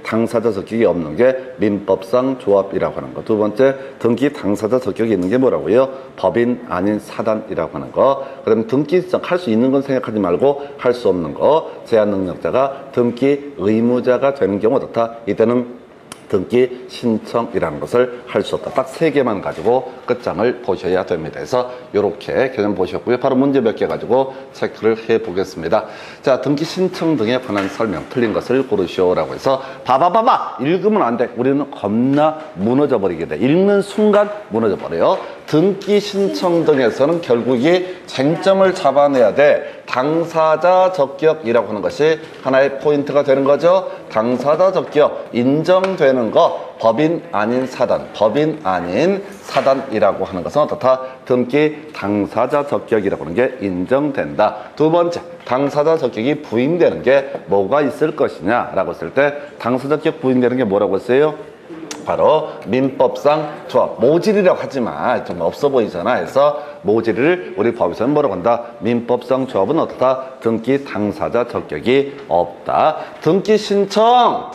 당사자 적격이 없는 게 민법상 조합이라고 하는 거. 두 번째, 등기 당사자 적격이 있는 게 뭐라고요? 법인 아닌 사단이라고 하는 거. 그다음에 등기 할 수 있는 건 생각하지 말고 할 수 없는 거. 제한 능력자가 등기 의무자가 되는 경우 어떻다? 이때는 등기 신청이라는 것을 할 수 없다. 딱 3개만 가지고 끝장을 보셔야 됩니다. 그래서 이렇게 개념 보셨고요. 바로 문제 몇 개 가지고 체크를 해 보겠습니다. 자, 등기 신청 등에 관한 설명, 틀린 것을 고르시오라고 해서 봐봐 읽으면 안 돼. 우리는 겁나 무너져 버리게 돼. 읽는 순간 무너져 버려요. 등기 신청 등에서는 결국이 쟁점을 잡아내야 돼. 당사자 적격이라고 하는 것이 하나의 포인트가 되는 거죠. 당사자 적격 인정되는 거, 법인 아닌 사단, 법인 아닌 사단이라고 하는 것은 어떻다? 등기 당사자 적격이라고 하는 게 인정된다. 두 번째, 당사자 적격이 부인되는 게 뭐가 있을 것이냐라고 했을 때 당사자 적격 부인되는 게 뭐라고 했어요? 바로 민법상 조합, 모질이라고 하지만 좀 없어 보이잖아. 그래서 모질이를 우리 법에서는 뭐라고 한다? 민법상 조합은 어떻다? 등기 당사자 적격이 없다. 등기 신청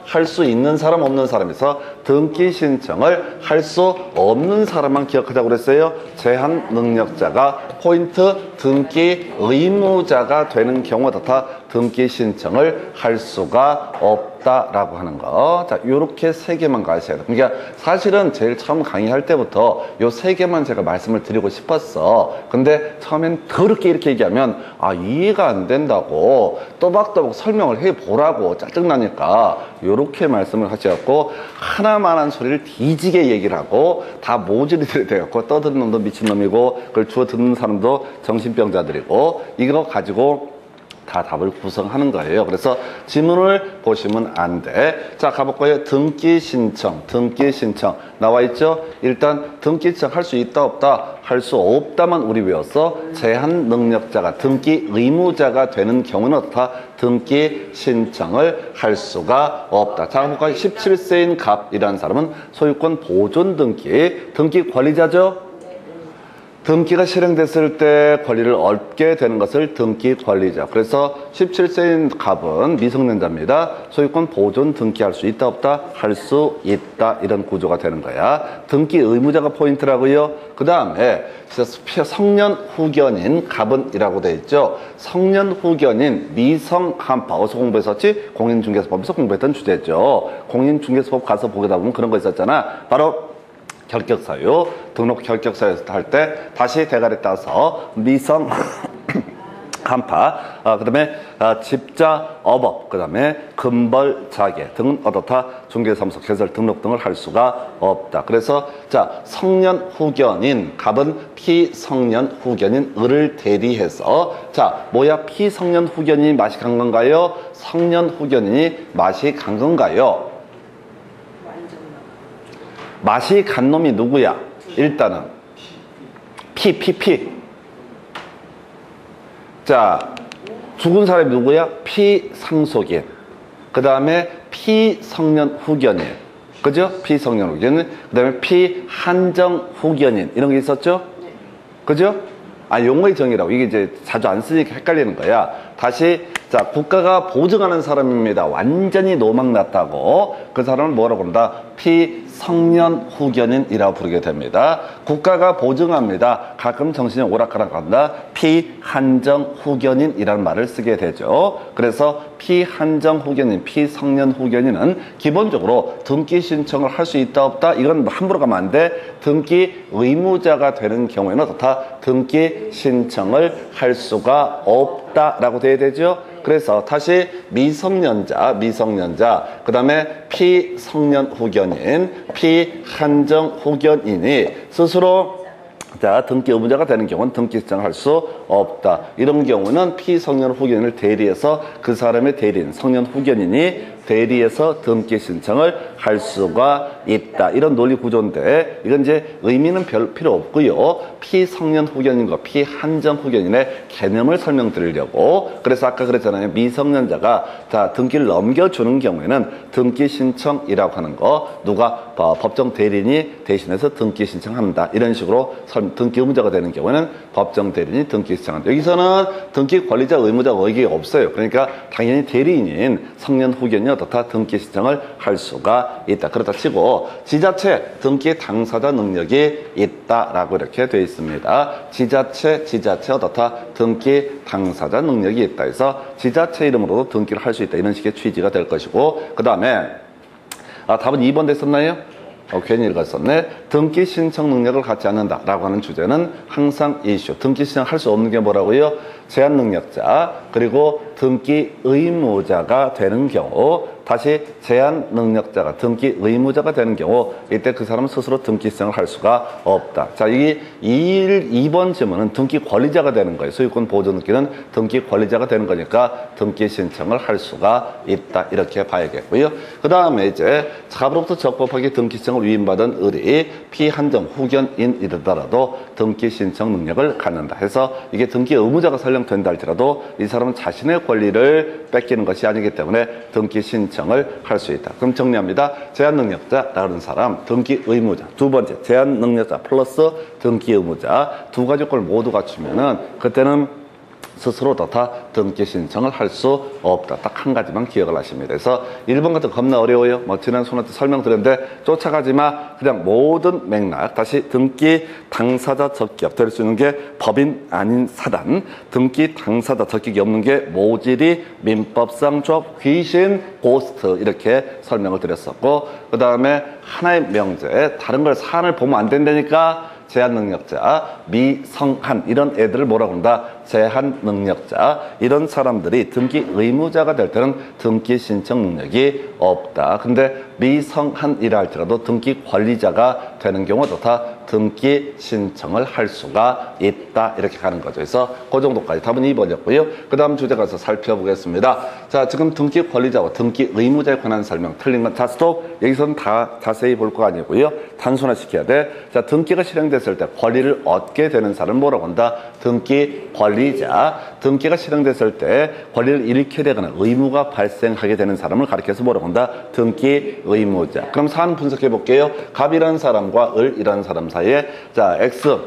할 수 있는 사람 없는 사람에서 등기 신청을 할 수 없는 사람만 기억하자고 그랬어요. 제한 능력자가 포인트 등기 의무자가 되는 경우 어떻다? 등기 신청을 할 수가 없다라고 하는 거. 자, 요렇게 세 개만 가셔야 돼요. 그러니까 사실은 제일 처음 강의할 때부터 요 세 개만 제가 말씀을 드리고 싶었어. 근데 처음엔 더럽게 이렇게 얘기하면 이해가 안 된다고 또박또박 설명을 해보라고 짜증나니까 요렇게 말씀을 하셔갖고 하나만한 소리를 뒤지게 얘기를 하고 다 모질이들이 돼갖고 떠드는 놈도 미친놈이고 그걸 주워 듣는 사람도 정신병자들이고 이거 가지고 다 답을 구성하는 거예요. 그래서 지문을 보시면 안 돼. 자, 가볼까요? 등기 신청 나와 있죠? 일단 등기 신청 할 수 있다 없다? 할 수 없다만 우리 외웠어. 제한 능력자가 등기 의무자가 되는 경우는 어떻다? 등기 신청을 할 수가 없다. 자, 가볼까요? 17세인 갑이라는 사람은 소유권 보존 등기 관리자죠? 등기가 실행됐을 때 권리를 얻게 되는 것을 등기 관리자. 그래서 17세인 갑은 미성년자입니다. 소유권 보존 등기할 수 있다 없다? 할 수 있다. 이런 구조가 되는 거야. 등기 의무자가 포인트라고요. 그 다음에 성년 후견인 갑은이라고 돼 있죠. 성년 후견인 미성 간파. 어디서 공부했었지? 공인중개사법에서 공부했던 주제죠. 공인중개사법 가서 보다 보면 그런 거 있었잖아. 바로 결격사유, 등록 결격사유 할 때 다시 대가리 따서 미성 간파, 그 다음에 집자 업업, 그 다음에 금벌자계 등은 어떻다? 중개사무소 개설 등록 등을 할 수가 없다. 그래서 자, 성년 후견인 갑은 피성년 후견인 을을 대리해서 자, 뭐야? 피성년 후견인이 맛이 간 건가요? 성년 후견인이 맛이 간 건가요? 맛이 간 놈이 누구야? 일단은 피. 자, 죽은 사람이 누구야? 피상속인. 그 다음에 피성년 후견인. 그죠? 피성년 후견인. 그 다음에 피한정 후견인. 이런 게 있었죠? 그죠? 용어의 정의라고. 이게 이제 자주 안 쓰니까 헷갈리는 거야. 다시, 자, 국가가 보증하는 사람입니다. 완전히 노망 났다고. 그 사람을 뭐라고 한다? 피성년 후견인이라고 부르게 됩니다. 국가가 보증합니다. 가끔 정신이 오락가락 한다. 피한정 후견인이라는 말을 쓰게 되죠. 그래서 피한정 후견인, 피성년 후견인은 기본적으로 등기 신청을 할 수 있다 없다? 이건 함부로 가면 안 돼. 등기 의무자가 되는 경우에는 어떻다? 등기 신청을 할 수가 없다라고 돼야 되죠. 그래서 다시 미성년자, 그 다음에 피성년 후견인, 피한정 후견인이 스스로 자, 등기 의무자가 되는 경우는 등기 신청을 할 수 없다. 이런 경우는 피성년 후견인을 대리해서 그 사람의 대리인, 성년 후견인이 대리해서 등기 신청을 할 수가 있다. 이런 논리 구조인데 이건 이제 의미는 별 필요 없고요. 피성년 후견인과 피한정 후견인의 개념을 설명드리려고. 그래서 아까 그랬잖아요. 미성년자가 자, 등기를 넘겨주는 경우에는 등기 신청이라고 하는 거 누가 법정 대리인이 대신해서 등기 신청한다. 이런 식으로 등기 의무자가 되는 경우에는 법정 대리인이 등기 신청한다. 여기서는 등기 관리자 의무자가 의견이 없어요. 그러니까 당연히 대리인인 성년 후견인이 어떻다? 등기 신청을 할 수가 있다. 그렇다 치고 지자체 등기 당사자 능력이 있다라고 이렇게 되어 있습니다. 지자체 어떻다? 등기 당사자 능력이 있다 해서 지자체 이름으로도 등기를 할 수 있다. 이런 식의 취지가 될 것이고 그 다음에 답은 2번 됐었나요? 괜히 읽었었네. 등기 신청 능력을 갖지 않는다라고 하는 주제는 항상 이슈. 등기 신청 할 수 없는 게 뭐라고요? 제한 능력자 그리고 등기 의무자가 되는 경우 다시 제한 능력자가 등기 의무자가 되는 경우 이때 그 사람은 스스로 등기 신청을 할 수가 없다. 자, 이게 2번 질문은 등기 관리자가 되는 거예요. 소유권 보존 등기는 등기 관리자가 되는 거니까 등기 신청을 할 수가 있다. 이렇게 봐야겠고요. 그 다음에 이제 갑으로부터 적법하게 등기 신청을 위임받은 을이 피한정 후견인이더라도 등기 신청 능력을 갖는다 해서 이게 등기 의무자가 설정된다 할지라도 이 사람은 자신의 권리를 뺏기는 것이 아니기 때문에 등기 신청을 할 수 있다. 그럼 정리합니다. 제한 능력자라는 사람, 등기 의무자. 두 번째, 제한 능력자 플러스 등기 의무자 두 가지 걸 모두 갖추면은 그때는 스스로 다 등기 신청을 할 수 없다. 딱 한 가지만 기억을 하십니다. 그래서 1번 같은 거 겁나 어려워요. 뭐 지난 손한테 설명드렸는데 쫓아가지 마. 그냥 모든 맥락. 다시 등기 당사자 적격 될 수 있는 게 법인 아닌 사단. 등기 당사자 적격이 없는 게 모질이 민법상 조합 귀신 고스트 이렇게 설명을 드렸었고 그 다음에 하나의 명제 다른 걸 사안을 보면 안 된다니까 제한 능력자, 미성한 이런 애들을 뭐라고 한다? 제한 능력자 이런 사람들이 등기 의무자가 될 때는 등기 신청 능력이 없다. 근데 미성한이라 할지라도 등기 관리자가 되는 경우도 다 등기 신청을 할 수가 있다. 이렇게 가는 거죠. 그래서 그 정도까지 답은 2번이었고요. 그 다음 주제 가서 살펴보겠습니다. 자, 지금 등기 관리자와 등기 의무자에 관한 설명 틀린 건 자, 스톱. 여기서는 다 자세히 볼 거 아니고요. 단순화시켜야 돼. 자, 등기가 실행됐을 때 권리를 얻게 되는 사람을 뭐라고 한다? 등기 관리자. 등기가 실행됐을 때 권리를 잃게 되거나 의무가 발생하게 되는 사람을 가리켜서 뭐라고 한다? 등기 의무자. 그럼 사안 분석해 볼게요. 갑이라는 사람과 을이라는 사람 사이에 자, X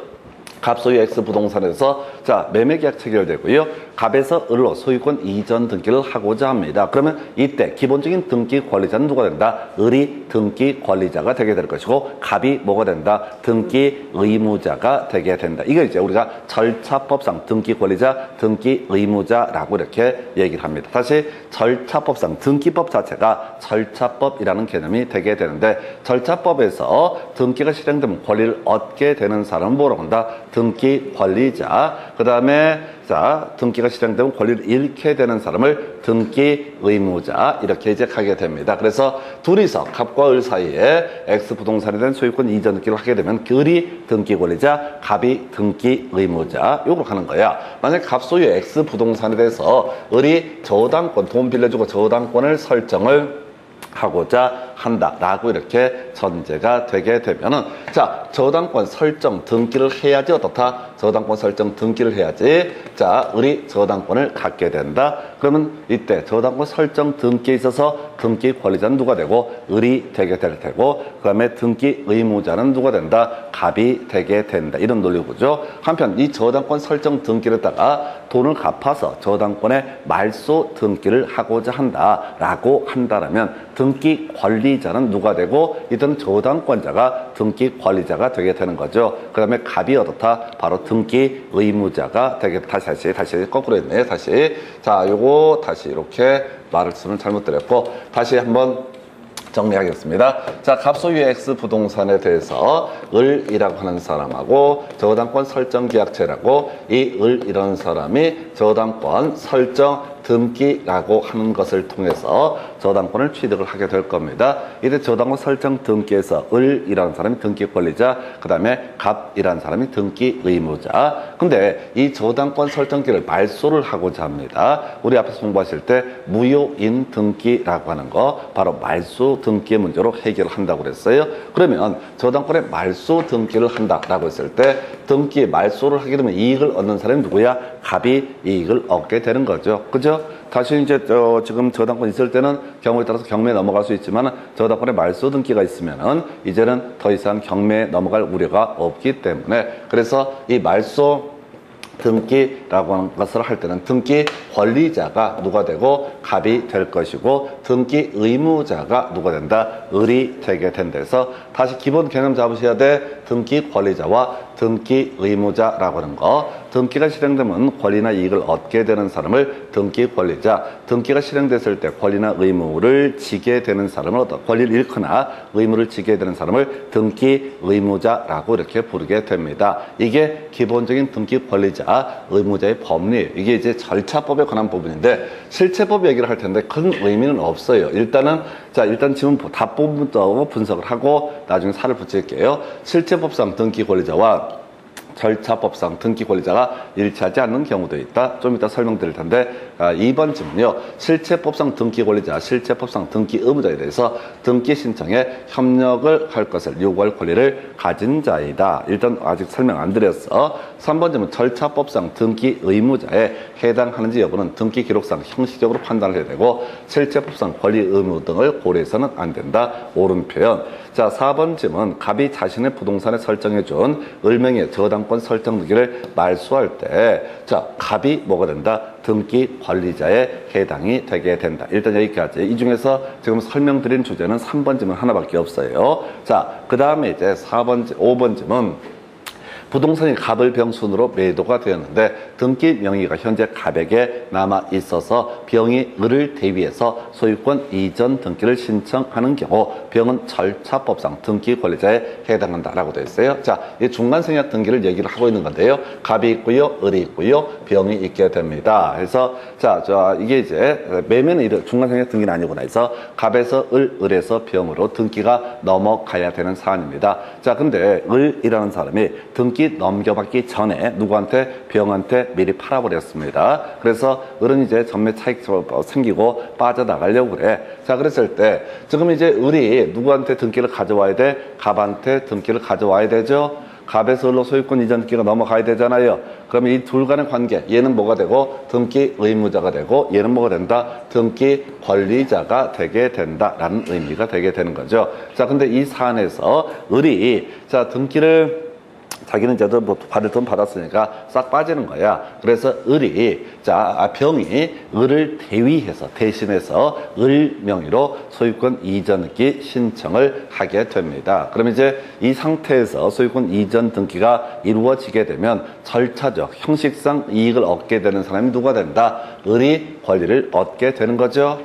갑 소유 X 부동산에서 자 매매 계약 체결되고요. 갑에서 을로 소유권 이전 등기를 하고자 합니다. 그러면 이때 기본적인 등기 관리자는 누가 된다? 을이 등기 관리자가 되게 될 것이고 갑이 뭐가 된다? 등기 의무자가 되게 된다. 이거 이제 우리가 절차법상 등기 관리자, 등기 의무자라고 이렇게 얘기를 합니다. 다시 절차법상 등기법 자체가 절차법이라는 개념이 되게 되는데 절차법에서 등기가 실행되면 권리를 얻게 되는 사람은 뭐라고 한다? 등기 관리자. 그 다음에 자 등기가 실행되면 권리를 잃게 되는 사람을 등기 의무자 이렇게 이제 가게 됩니다. 그래서 둘이서 갑과 을 사이에 X 부동산에 대한 소유권 이전 등기를 하게 되면 을이 등기 관리자, 갑이 등기 의무자 요걸 하는 거야. 만약 갑 소유 X 부동산에 대해서 을이 저당권 돈 빌려주고 저당권을 설정을 하고자 한다라고 이렇게 전제가 되게 되면은 자 저당권 설정 등기를 해야지 어떻다? 저당권 설정 등기를 해야지 자 을이 저당권을 갖게 된다. 그러면 이때 저당권 설정 등기에 있어서 등기 관리자는 누가 되고 을이 되게 될 테고 그 다음에 등기 의무자는 누가 된다? 갑이 되게 된다. 이런 논리고죠. 한편 이 저당권 설정 등기를 다가 돈을 갚아서 저당권의 말소 등기를 하고자 한다라고 한다라면 등기 관리자는 누가 되고 이들은 저당권자가 등기 관리자가 되게 되는 거죠. 그 다음에 갑이 어떻다? 바로 등기 의무자가 되게 다시 거꾸로 했네요. 다시 자 요거 다시 이렇게 말씀을 잘못 드렸고 다시 한번 정리하겠습니다. 자, 갑소유 X 부동산에 대해서 을이라고 하는 사람하고 저당권 설정 계약체라고 이 을이라는 사람이 저당권 설정 등기라고 하는 것을 통해서 저당권을 취득을 하게 될 겁니다. 이때 저당권 설정 등기에서 을이라는 사람이 등기 권리자, 그 다음에 갑이라는 사람이 등기 의무자. 근데 이 저당권 설정기를 말소를 하고자 합니다. 우리 앞에서 공부하실 때 무효인 등기라고 하는 거 바로 말소 등기의 문제로 해결을 한다고 그랬어요. 그러면 저당권의 말소 등기를 한다라고 했을 때 등기 말소를 하게 되면 이익을 얻는 사람이 누구야? 갑이 이익을 얻게 되는 거죠. 그죠? 다시 이제 지금 저당권 있을 때는 경우에 따라서 경매에 넘어갈 수 있지만 저당권에 말소 등기가 있으면은 이제는 더 이상 경매에 넘어갈 우려가 없기 때문에 그래서 이 말소 등기라고 하는 것을 할 때는 등기 권리자가 누가 되고 갑이 될 것이고 등기 의무자가 누가 된다? 을이 되게 된다 해서 다시 기본 개념 잡으셔야 돼. 등기 관리자와 등기 의무자라고 하는 거. 등기가 실행되면 권리나 이익을 얻게 되는 사람을 등기 관리자, 등기가 실행됐을 때 권리나 의무를 지게 되는 사람을 권리를 잃거나 의무를 지게 되는 사람을 등기 의무자라고 이렇게 부르게 됩니다. 이게 기본적인 등기 관리자, 의무자의 법리예요. 이게 이제 절차법에 관한 부분인데 실체법 얘기를 할 텐데 큰 의미는 없어요. 일단 지금 답부분부터 분석을 하고 나중에 살을 붙일게요. 실체법상 등기 관리자와 절차법상 등기 권리자가 일치하지 않는 경우도 있다. 좀 이따 설명드릴 텐데 2번 질문요. 실체법상 등기 권리자, 실체법상 등기 의무자에 대해서 등기 신청에 협력을 할 것을 요구할 권리를 가진 자이다. 일단 아직 설명 안 드렸어. 3번 질문 절차법상 등기 의무자에 해당하는지 여부는 등기 기록상 형식적으로 판단을 해야 되고 실체법상 권리 의무 등을 고려해서는 안 된다. 옳은 표현. 자, 4번 질문 갑이 자신의 부동산에 설정해준 을명의 저당권 설정 등기를 말소할 때 자, 갑이 뭐가 된다? 등기 관리자에 해당이 되게 된다. 일단 여기까지. 이 중에서 지금 설명드린 주제는 3번 질문 하나밖에 없어요. 자, 그 다음에 이제 5번 질문 부동산이 갑을 병순으로 매도가 되었는데 등기 명의가 현재 갑에게 남아 있어서 병이 을을 대위해서 소유권 이전 등기를 신청하는 경우 병은 절차법상 등기 권리자에 해당한다라고 되어 있어요. 자, 이 중간생략 등기를 얘기를 하고 있는 건데요. 갑이 있고요, 을이 있고요, 병이 있게 됩니다. 그래서 자, 이게 이제 매매는 중간생략 등기는 아니구나 해서 갑에서 을에서 병으로 등기가 넘어가야 되는 사안입니다. 자, 근데 을이라는 사람이 등기 넘겨받기 전에 누구한테? 병한테 미리 팔아버렸습니다. 그래서 을은 이제 전매 차익 생기고 빠져나가려고 그래. 자, 그랬을 때 지금 이제 을이 누구한테 등기를 가져와야 돼? 갑한테 등기를 가져와야 되죠. 갑에서 을로 소유권 이전 등기가 넘어가야 되잖아요. 그러면 이 둘 간의 관계, 얘는 뭐가 되고 등기 의무자가 되고 얘는 뭐가 된다? 등기 권리자가 되게 된다라는 의미가 되게 되는 거죠. 자, 근데 이 사안에서 을이 자, 등기를 자기는 이제 뭐 받을 돈 받았으니까 싹 빠지는 거야. 그래서 을이 병이 을을 대위해서 대신해서 을 명의로 소유권 이전 등기 신청을 하게 됩니다. 그럼 이제 이 상태에서 소유권 이전 등기가 이루어지게 되면 절차적 형식상 이익을 얻게 되는 사람이 누가 된다? 을이 권리를 얻게 되는 거죠.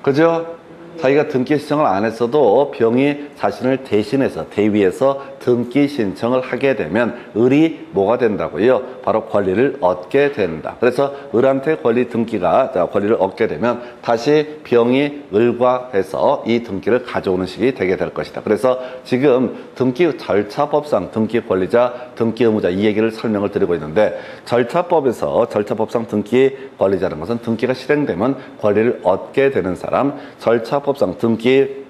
그죠? 자기가 등기 신청을 안 했어도 병이 자신을 대신해서 대위해서 등기 신청을 하게 되면 을이 뭐가 된다고요? 바로 권리를 얻게 된다. 그래서 을한테 권리를 얻게 되면 다시 병이 을과 해서 이 등기를 가져오는 식이 되게 될 것이다. 그래서 지금 등기 절차법상 등기 권리자, 등기 의무자 이 얘기를 설명을 드리고 있는데 절차법에서 절차법상 등기 권리자라는 것은 등기가 실행되면 권리를 얻게 되는 사람, 절차법상 등기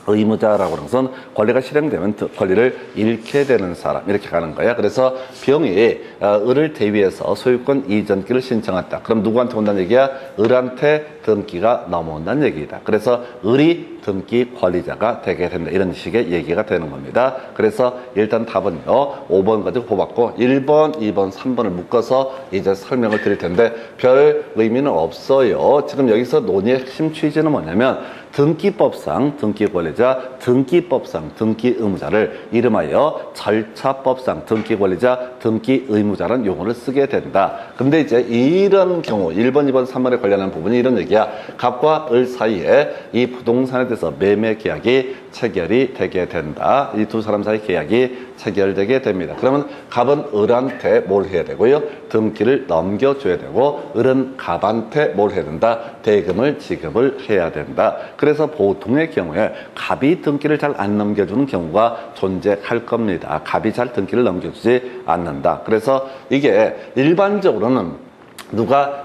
의무자라고 하는 것은 권리가 실행되면 권리를 잃게 되는 사람 이렇게 가는 거야. 그래서 병이 을을 대위해서 소유권 이전기를 신청했다. 그럼 누구한테 온다는 얘기야? 을한테 등기가 넘어온다는 얘기다. 그래서 을이 등기 권리자가 되게 된다. 이런 식의 얘기가 되는 겁니다. 그래서 일단 답은요. 5번 가지고 뽑았고 1번, 2번, 3번을 묶어서 이제 설명을 드릴 텐데 별 의미는 없어요. 지금 여기서 논의의 핵심 취지는 뭐냐면 등기법상 등기 권리자, 등기법상 등기 의무자를 이름하여 절차법상 등기 권리자, 등기 의무자라는 용어를 쓰게 된다. 근데 이제 이런 경우 1번, 2번, 3번에 관련한 부분이 이런 얘기야. 갑과 을 사이에 이 부동산에 대해서 매매 계약이 체결이 되게 된다. 이 두 사람 사이 계약이 체결되게 됩니다. 그러면 갑은 을한테 뭘 해야 되고요? 등기를 넘겨줘야 되고 을은 갑한테 뭘 해야 된다? 대금을 지급을 해야 된다. 그래서 보통의 경우에 갑이 등기를 잘 안 넘겨주는 경우가 존재할 겁니다. 갑이 잘 등기를 넘겨주지 않는다. 그래서 이게 일반적으로는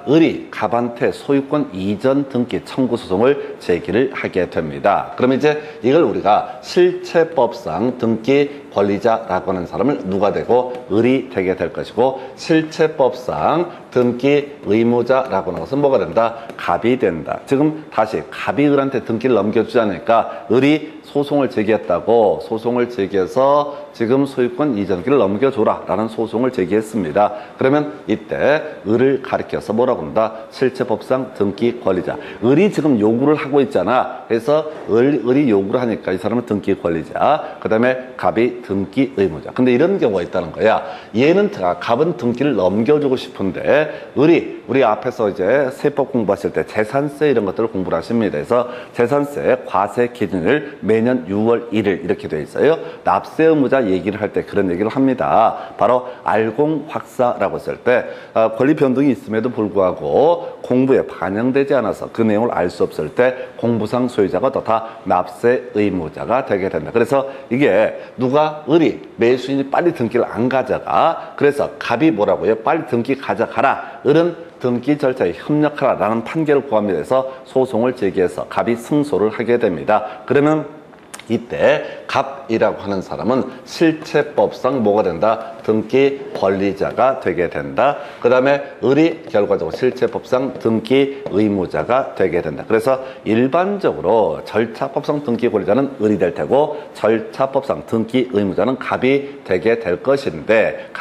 을이 갑한테 소유권 이전 등기 청구 소송을 제기를 하게 됩니다. 그러면 이제 이걸 우리가 실체법상 등기 권리자라고 하는 사람을 누가 되고 을이 되게 될 것이고 실체법상 등기 의무자라고 하는 것은 뭐가 된다? 갑이 된다. 지금 다시 갑이 을한테 등기를 넘겨주지 않으니까 을이 소송을 제기했다고 소송을 제기해서 지금 소유권 이전기를 넘겨줘라 라는 소송을 제기했습니다. 그러면 이때 을을 가리켜서 뭐라고 한다? 실체법상 등기 권리자. 을이 지금 요구를 하고 있잖아. 그래서 을이 요구를 하니까 이 사람은 등기 권리자. 그 다음에 갑이 등기 의무자. 근데 이런 경우가 있다는 거야. 갑은 등기를 넘겨주고 싶은데 우리 앞에서 이제 세법 공부하실 때 재산세 이런 것들을 공부를 하십니다. 그래서 재산세 과세 기준을 매년 6월 1일 이렇게 되어 있어요. 납세 의무자 얘기를 할 때 그런 얘기를 합니다. 바로 알공확사라고 했을 때 권리 변동이 있음에도 불구하고 공부에 반영되지 않아서 그 내용을 알 수 없을 때 공부상 소유자가 다 납세 의무자가 되게 된다. 그래서 이게 누가 갑과 을이 매수인이 빨리 등기를 안 가져가. 그래서 갑이 뭐라고요? 빨리 등기 가져가라. 을은 등기 절차에 협력하라라는 판결을 구합니다. 해서 소송을 제기해서 갑이 승소를 하게 됩니다. 그러면 이때 갑이라고 하는 사람은 실체법상 뭐가 된다? 등기 권리자가 되게 된다. 그 다음에 을이 결과적으로 실체법상 등기 의무자가 되게 된다. 그래서 일반적으로 절차법상 등기 권리자는 을이 될 테고 절차법상 등기 의무자는 갑이 되게 될 것인데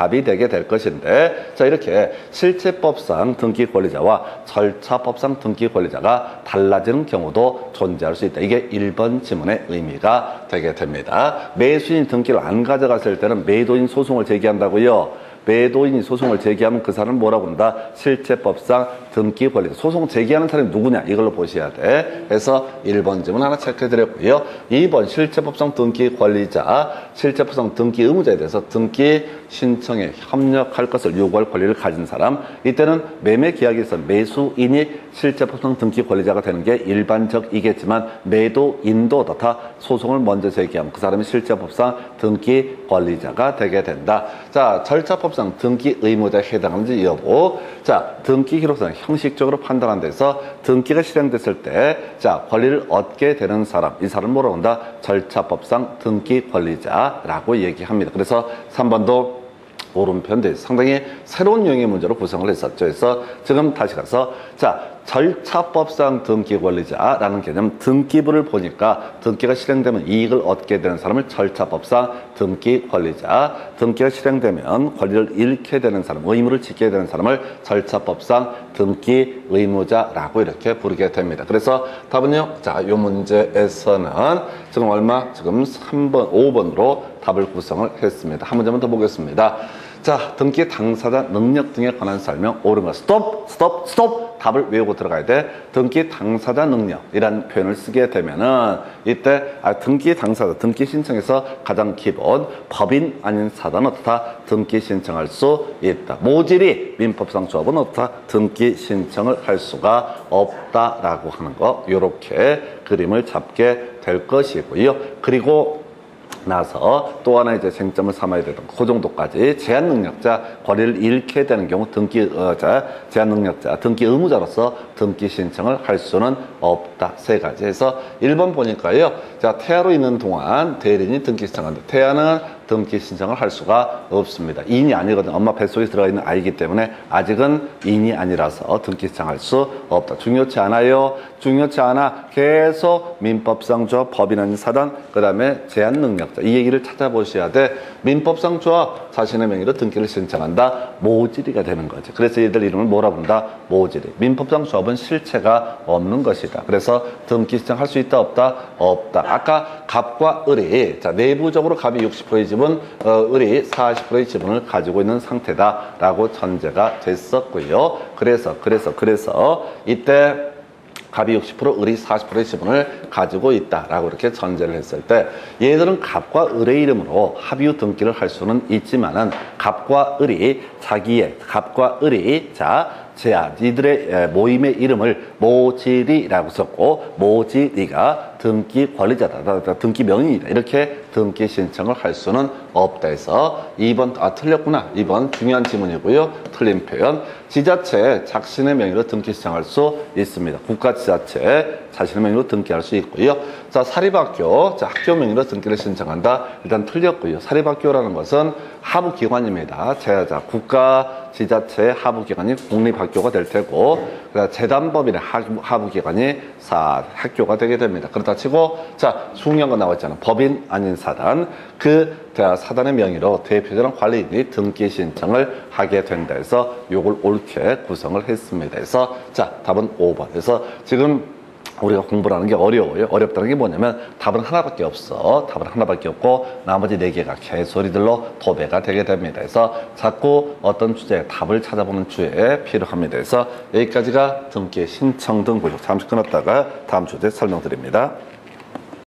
자, 이렇게 실체법상 등기 권리자와 절차법상 등기 권리자가 달라지는 경우도 존재할 수 있다. 이게 1번 지문의 의미가 되게 됩니다. 매수인이 등기를 안 가져갔을 때는 매도인 소송을 제기한다고요. 매도인이 소송을 제기하면 그 사람은 뭐라고 한다? 실체법상 등기 권리자. 소송 제기하는 사람이 누구냐? 이걸로 보셔야 돼. 그래서 1번 지문 하나 체크해드렸고요. 2번 실체법상 등기 권리자, 실체법상 등기 의무자에 대해서 등기 신청에 협력할 것을 요구할 권리를 가진 사람. 이때는 매매 계약에서 매수인이 실체법상 등기 권리자가 되는 게 일반적이겠지만 매도인도 다 소송을 먼저 제기하면 그 사람이 실체법상 등기 권리자가 되게 된다. 자, 절차법상 등기 의무자에 해당하는지 여부. 자, 등기 기록상 형식적으로 판단한 데서 등기가 실행됐을 때, 자, 권리를 얻게 되는 사람, 이 사람을 뭐라고 한다? 절차법상 등기 권리자라고 얘기합니다. 그래서 3번도 오른편 돼 상당히 새로운 유형의 문제로 구성을 했었죠. 그래서 지금 다시 가서, 자, 절차법상 등기 권리자라는 개념, 등기부를 보니까 등기가 실행되면 이익을 얻게 되는 사람을 절차법상 등기 권리자, 등기가 실행되면 권리를 잃게 되는 사람, 의무를 지키게 되는 사람을 절차법상 등기 의무자라고 이렇게 부르게 됩니다. 그래서 답은요, 자, 이 문제에서는 지금 얼마? 지금 3번, 5번으로 답을 구성을 했습니다. 한 문제만 더 보겠습니다. 자, 등기 당사자 능력 등에 관한 설명. 옳은 거 스톱. 답을 외우고 들어가야 돼. 등기 당사자 능력이라는 표현을 쓰게 되면은 이때 등기 당사자, 등기 신청에서 가장 기본 법인 아닌 사단은 어떻다? 등기 신청할 수 있다. 모질이 민법상 조합은 어떻다? 등기 신청을 할 수가 없다라고 하는 거. 요렇게 그림을 잡게 될 것이고요. 그리고 나서 또 하나 이제 쟁점을 삼아야 되던 그 정도까지 제한 능력자, 권리를 잃게 되는 경우 제한 능력자, 등기 의무자로서 등기 신청을 할 수는 없다. 세 가지 해서 1번 보니까요. 자, 태아로 있는 동안 대리인이 등기 신청한다. 태아는 등기 신청을 할 수가 없습니다. 인이 아니거든. 엄마 뱃속에 들어가 있는 아이기 때문에 아직은 인이 아니라서 등기 신청할 수 없다. 중요치 않아요. 중요치 않아. 계속 민법상 조합, 법인 아닌 사단, 그 다음에 제한 능력자. 이 얘기를 찾아보셔야 돼. 민법상 조합, 자신의 명의로 등기를 신청한다. 모질이가 되는 거지. 그래서 얘들 이름을 뭐라 부른다? 모질이. 민법상 조합은 실체가 없는 것이다. 그래서 등기 신청할 수 있다, 없다? 없다. 아까 갑과 을이, 자, 내부적으로 갑이 60%의 지분, 을이 40%의 지분을 가지고 있는 상태다라고 전제가 됐었고요. 그래서 이때 갑이 60%, 을이 40%의 지분을 가지고 있다라고 이렇게 전제를 했을 때 얘들은 갑과 을의 이름으로 합의 후 등기를 할 수는 있지만은 갑과 을이 이들의 모임의 이름을 모질이라고 썼고 모질이가 등기 권리자다, 등기 명의이다, 이렇게 등기 신청을 할 수는 없다 해서 2번, 틀렸구나. 2번 중요한 지문이고요. 틀린 표현. 지자체 자신의 명의로 등기 신청할 수 있습니다. 국가지자체 자신의 명의로 등기할 수 있고요. 자, 사립학교, 자, 학교 명의로 등기를 신청한다. 일단 틀렸고요. 사립학교라는 것은 하부기관입니다. 자, 국가 지자체 하부기관이 국립학교가 될 테고, 재단법인의 하부기관이 학교가 되게 됩니다. 그렇다 치고, 자, 중요한 거 나왔잖아. 법인 아닌 사단. 그 사단의 명의로 대표적인 관리인이 등기 신청을 하게 된다 해서 요걸 옳게 구성을 했습니다. 그래서 자, 답은 5번. 그래서 지금 우리가 공부를 하는 게 어려워요. 어렵다는 게 뭐냐면 답은 하나밖에 없어. 답은 하나밖에 없고 나머지 4개가 개소리들로 도배가 되게 됩니다. 그래서 자꾸 어떤 주제에 답을 찾아보는 주제에 필요합니다. 그래서 여기까지가 등기 신청 등 구조. 잠시 끊었다가 다음 주제 설명드립니다.